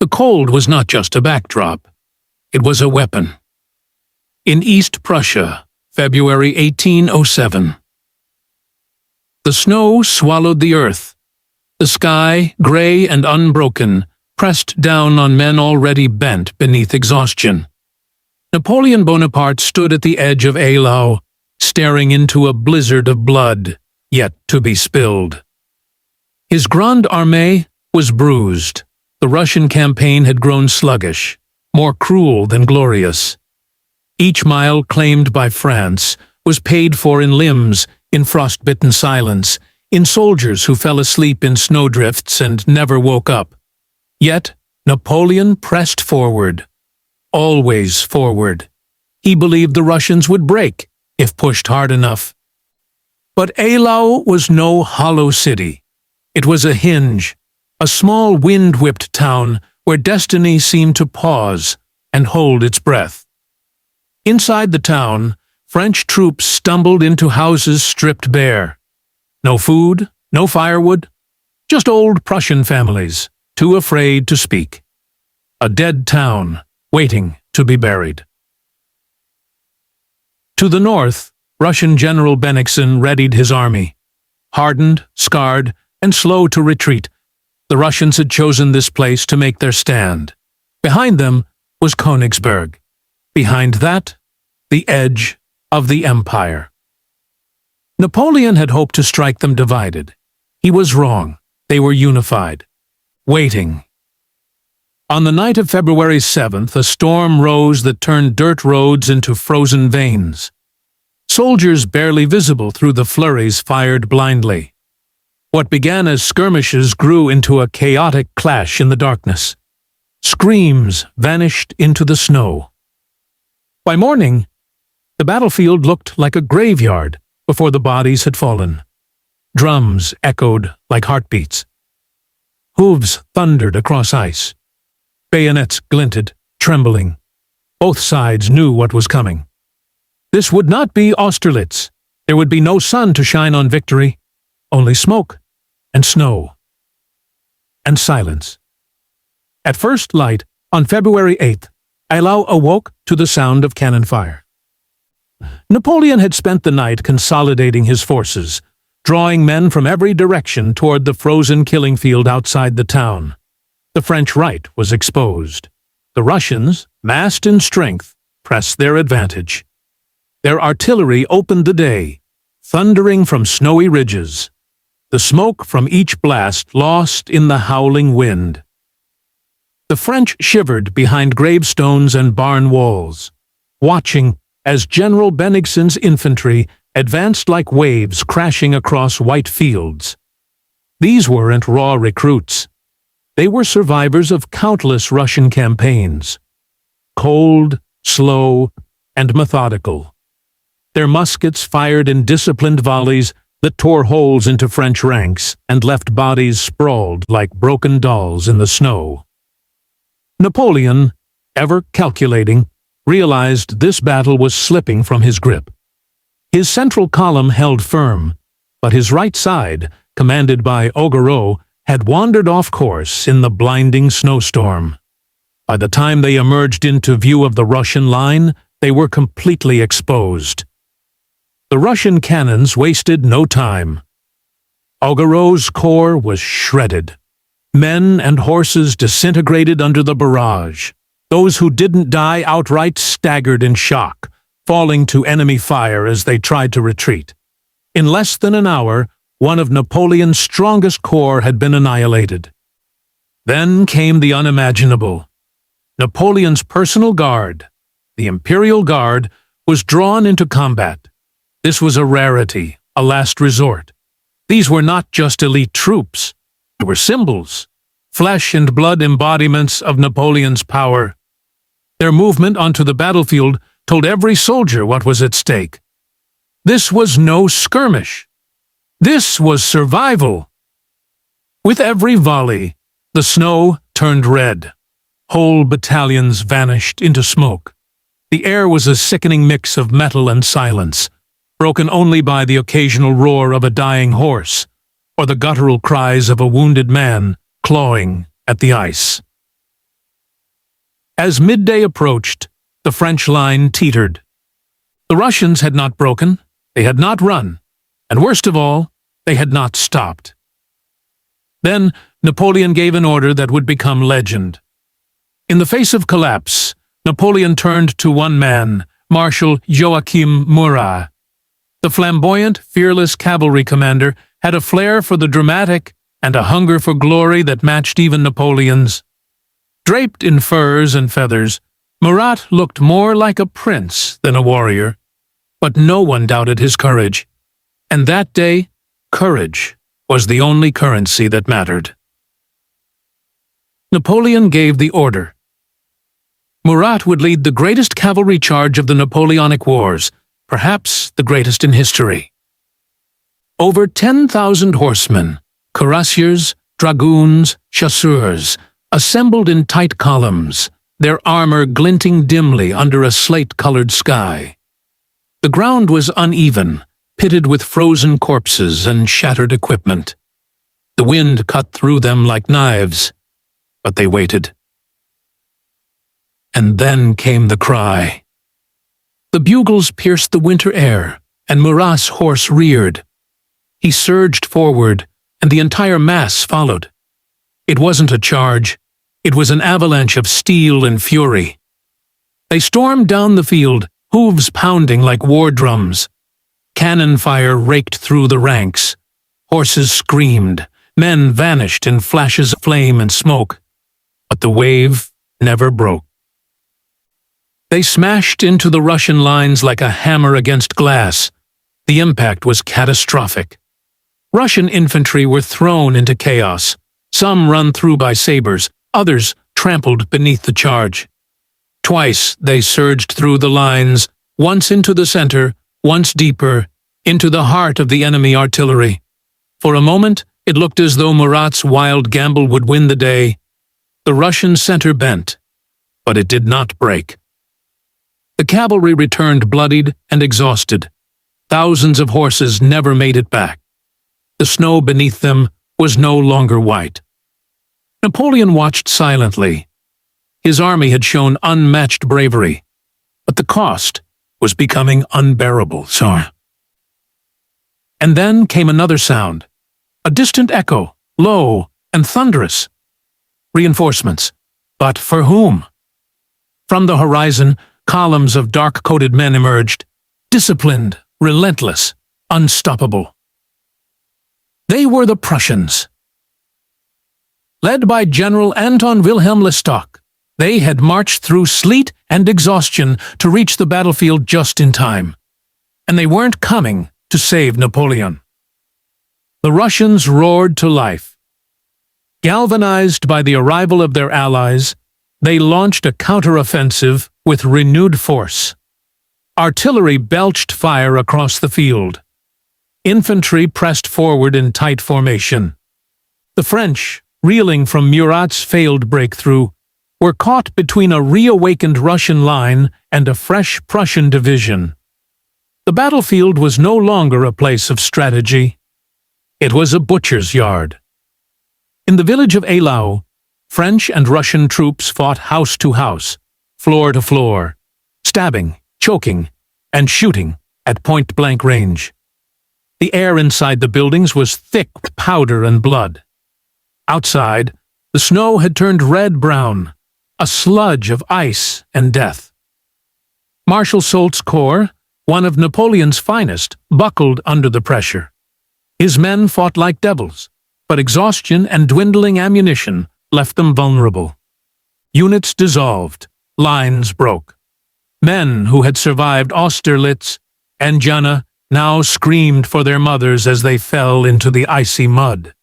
The cold was not just a backdrop. It was a weapon. In East Prussia, February 1807. The snow swallowed the earth. The sky, gray and unbroken, pressed down on men already bent beneath exhaustion. Napoleon Bonaparte stood at the edge of Eylau, staring into a blizzard of blood, yet to be spilled. His Grande Armée was bruised. The Russian campaign had grown sluggish, more cruel than glorious. Each mile claimed by France was paid for in limbs, in frost-bitten silence, in soldiers who fell asleep in snowdrifts and never woke up. Yet Napoleon pressed forward. Always forward. He believed the Russians would break, if pushed hard enough. But Eylau was no hollow city. It was a hinge, a small wind-whipped town where destiny seemed to pause and hold its breath. Inside the town, French troops stumbled into houses stripped bare. No food, no firewood, just old Prussian families, too afraid to speak. A dead town, waiting to be buried. To the north, Russian General Bennigsen readied his army. Hardened, scarred, and slow to retreat, the Russians had chosen this place to make their stand. Behind them was Königsberg. Behind that, the edge of the empire. Napoleon had hoped to strike them divided. He was wrong. They were unified. Waiting. On the night of February 7th, a storm rose that turned dirt roads into frozen veins. Soldiers barely visible through the flurries fired blindly. What began as skirmishes grew into a chaotic clash in the darkness. Screams vanished into the snow. By morning, the battlefield looked like a graveyard before the bodies had fallen. Drums echoed like heartbeats. Hooves thundered across ice. Bayonets glinted, trembling. Both sides knew what was coming. This would not be Austerlitz. There would be no sun to shine on victory, only smoke and snow and silence. At first light, on February 8th, Eylau awoke to the sound of cannon fire. Napoleon had spent the night consolidating his forces, drawing men from every direction toward the frozen killing field outside the town. The French right was exposed. The Russians, massed in strength, pressed their advantage. Their artillery opened the day, thundering from snowy ridges, the smoke from each blast lost in the howling wind. The French shivered behind gravestones and barn walls, watching as General Bennigsen's infantry advanced like waves crashing across white fields. These weren't raw recruits. They were survivors of countless Russian campaigns. Cold, slow, and methodical. Their muskets fired in disciplined volleys that tore holes into French ranks and left bodies sprawled like broken dolls in the snow. Napoleon, ever calculating, realized this battle was slipping from his grip. His central column held firm, but his right side, commanded by Augereau, had wandered off course in the blinding snowstorm. By the time they emerged into view of the Russian line, they were completely exposed. The Russian cannons wasted no time. Augereau's corps was shredded. Men and horses disintegrated under the barrage. Those who didn't die outright staggered in shock, falling to enemy fire as they tried to retreat. In less than an hour, one of Napoleon's strongest corps had been annihilated. Then came the unimaginable. Napoleon's personal guard, the Imperial Guard, was drawn into combat. This was a rarity, a last resort. These were not just elite troops. They were symbols, flesh and blood embodiments of Napoleon's power. Their movement onto the battlefield told every soldier what was at stake. This was no skirmish. This was survival. With every volley, the snow turned red. Whole battalions vanished into smoke. The air was a sickening mix of metal and silence, broken only by the occasional roar of a dying horse, or the guttural cries of a wounded man clawing at the ice. As midday approached, the French line teetered. The Russians had not broken, they had not run, and worst of all, they had not stopped. Then Napoleon gave an order that would become legend. In the face of collapse, Napoleon turned to one man, Marshal Murat. The flamboyant, fearless cavalry commander had a flair for the dramatic and a hunger for glory that matched even Napoleon's. Draped in furs and feathers, Murat looked more like a prince than a warrior, but no one doubted his courage. And that day, courage was the only currency that mattered. Napoleon gave the order. Murat would lead the greatest cavalry charge of the Napoleonic Wars, perhaps the greatest in history. Over 10,000 horsemen, cuirassiers, dragoons, chasseurs, assembled in tight columns, their armor glinting dimly under a slate-colored sky. The ground was uneven, pitted with frozen corpses and shattered equipment. The wind cut through them like knives, but they waited. And then came the cry. The bugles pierced the winter air, and Murat's horse reared. He surged forward, and the entire mass followed. It wasn't a charge. It was an avalanche of steel and fury. They stormed down the field, hooves pounding like war drums. Cannon fire raked through the ranks. Horses screamed. Men vanished in flashes of flame and smoke. But the wave never broke. They smashed into the Russian lines like a hammer against glass. The impact was catastrophic. Russian infantry were thrown into chaos, some run through by sabers, others trampled beneath the charge. Twice they surged through the lines, once into the center, once deeper, into the heart of the enemy artillery. For a moment, it looked as though Murat's wild gamble would win the day. The Russian center bent, but it did not break. The cavalry returned bloodied and exhausted. Thousands of horses never made it back. The snow beneath them was no longer white. Napoleon watched silently. His army had shown unmatched bravery, but the cost was becoming unbearable. And then came another sound, a distant echo, low and thunderous. Reinforcements. But for whom? From the horizon, columns of dark-coated men emerged, disciplined, relentless, unstoppable. They were the Prussians. Led by General Anton Wilhelm Lestock, they had marched through sleet and exhaustion to reach the battlefield just in time. And they weren't coming to save Napoleon. The Russians roared to life. Galvanized by the arrival of their allies, they launched a counteroffensive with renewed force. Artillery belched fire across the field. Infantry pressed forward in tight formation. The French, reeling from Murat's failed breakthrough, were caught between a reawakened Russian line and a fresh Prussian division. The battlefield was no longer a place of strategy. It was a butcher's yard. In the village of Eylau, French and Russian troops fought house to house, floor to floor, stabbing, choking, and shooting at point-blank range. The air inside the buildings was thick with powder and blood. Outside, the snow had turned red-brown, a sludge of ice and death. Marshal Soult's corps, one of Napoleon's finest, buckled under the pressure. His men fought like devils, but exhaustion and dwindling ammunition left them vulnerable. Units dissolved, lines broke. Men who had survived Austerlitz and Jena now screamed for their mothers as they fell into the icy mud.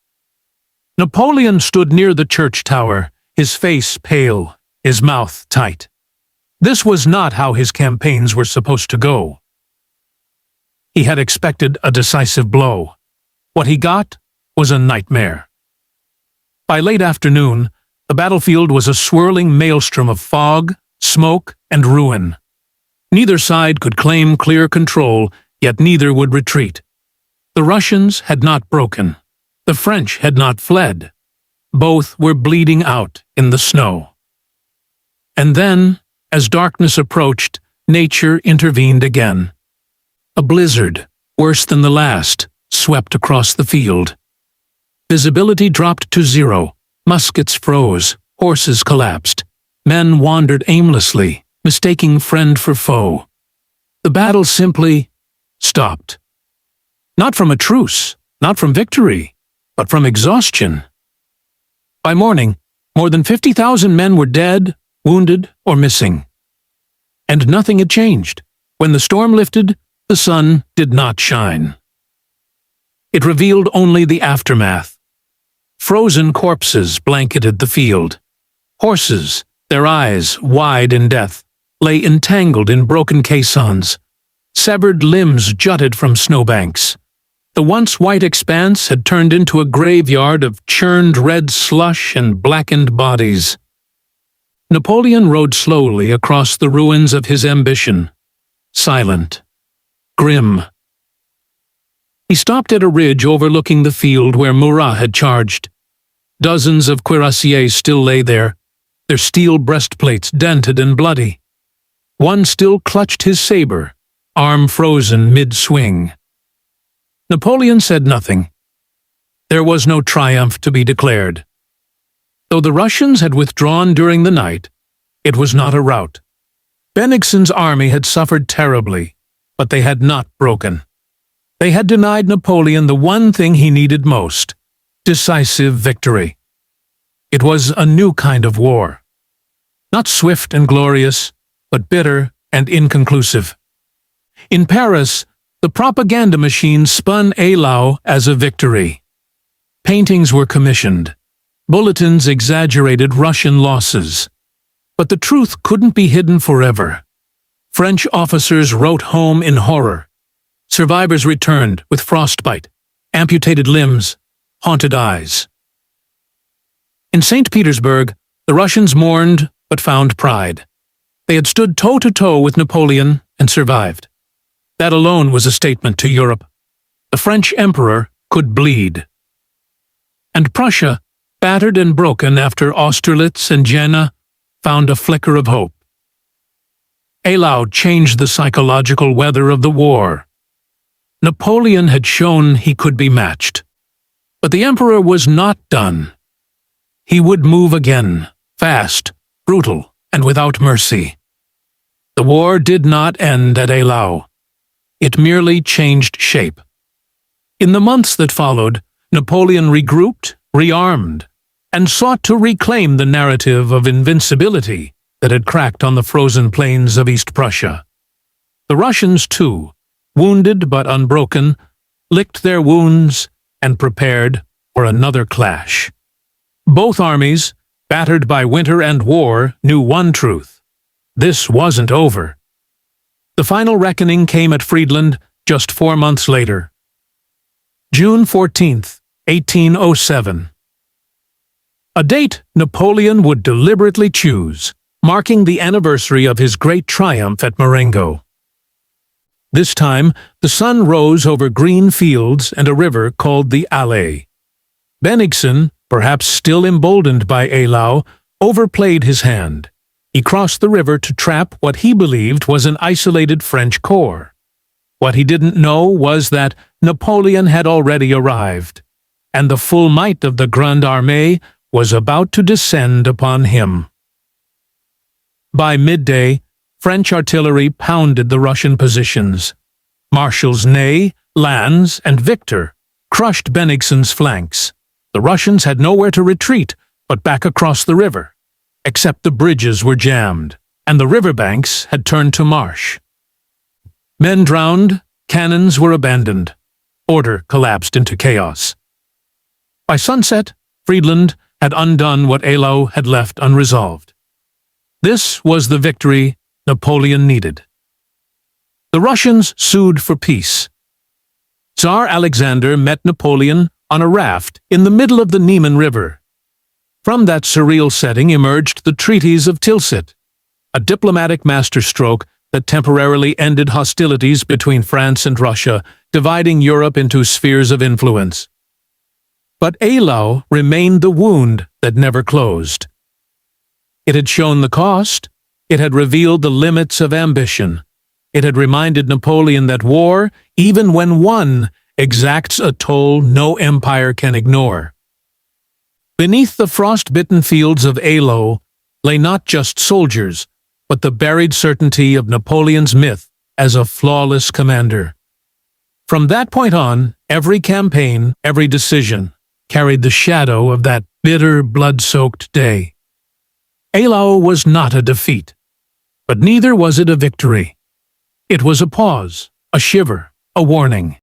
Napoleon stood near the church tower, his face pale, his mouth tight. This was not how his campaigns were supposed to go. He had expected a decisive blow. What he got was a nightmare. By late afternoon, the battlefield was a swirling maelstrom of fog, smoke, and ruin. Neither side could claim clear control, yet neither would retreat. The Russians had not broken. The French had not fled. Both were bleeding out in the snow. And then, as darkness approached, nature intervened again. A blizzard, worse than the last, swept across the field. Visibility dropped to zero, muskets froze, horses collapsed. Men wandered aimlessly, mistaking friend for foe. The battle simply stopped. Not from a truce, not from victory, but from exhaustion. By morning, more than 50,000 men were dead, wounded, or missing. And nothing had changed. When the storm lifted, the sun did not shine. It revealed only the aftermath. Frozen corpses blanketed the field. Horses, their eyes wide in death, lay entangled in broken caissons. Severed limbs jutted from snowbanks. The once white expanse had turned into a graveyard of churned red slush and blackened bodies. Napoleon rode slowly across the ruins of his ambition, silent, grim. He stopped at a ridge overlooking the field where Murat had charged. Dozens of cuirassiers still lay there, their steel breastplates dented and bloody. One still clutched his saber, arm frozen mid-swing. Napoleon said nothing. There was no triumph to be declared. Though the Russians had withdrawn during the night, it was not a rout. Bennigsen's army had suffered terribly, but they had not broken. They had denied Napoleon the one thing he needed most: decisive victory. It was a new kind of war. Not swift and glorious, but bitter and inconclusive. In Paris, the propaganda machine spun Eylau as a victory. Paintings were commissioned. Bulletins exaggerated Russian losses. But the truth couldn't be hidden forever. French officers wrote home in horror. Survivors returned with frostbite, amputated limbs, haunted eyes. In St. Petersburg, the Russians mourned but found pride. They had stood toe-to-toe with Napoleon and survived. That alone was a statement to Europe. The French emperor could bleed. And Prussia, battered and broken after Austerlitz and Jena, found a flicker of hope. Eylau changed the psychological weather of the war. Napoleon had shown he could be matched. But the emperor was not done. He would move again, fast, brutal, and without mercy. The war did not end at Eylau. It merely changed shape. In the months that followed, Napoleon regrouped, rearmed, and sought to reclaim the narrative of invincibility that had cracked on the frozen plains of East Prussia. The Russians, too, wounded but unbroken, licked their wounds and prepared for another clash. Both armies, battered by winter and war, knew one truth: this wasn't over. The final reckoning came at Friedland just 4 months later. June 14th, 1807. A date Napoleon would deliberately choose, marking the anniversary of his great triumph at Marengo. This time, the sun rose over green fields and a river called the Alais. Bennigsen, perhaps still emboldened by Eylau, overplayed his hand. He crossed the river to trap what he believed was an isolated French corps. What he didn't know was that Napoleon had already arrived, and the full might of the Grande Armée was about to descend upon him. By midday, French artillery pounded the Russian positions. Marshals Ney, Lannes, and Victor crushed Bennigsen's flanks. The Russians had nowhere to retreat but back across the river, except the bridges were jammed, and the riverbanks had turned to marsh. Men drowned, cannons were abandoned. Order collapsed into chaos. By sunset, Friedland had undone what Eylau had left unresolved. This was the victory Napoleon needed. The Russians sued for peace. Tsar Alexander met Napoleon on a raft in the middle of the Niemen River. From that surreal setting emerged the treaties of Tilsit, a diplomatic masterstroke that temporarily ended hostilities between France and Russia, dividing Europe into spheres of influence. But Eylau remained the wound that never closed. It had shown the cost. It had revealed the limits of ambition. It had reminded Napoleon that war, even when won, exacts a toll no empire can ignore. Beneath the frost-bitten fields of Eylau lay not just soldiers, but the buried certainty of Napoleon's myth as a flawless commander. From that point on, every campaign, every decision, carried the shadow of that bitter, blood-soaked day. Eylau was not a defeat, but neither was it a victory. It was a pause, a shiver, a warning.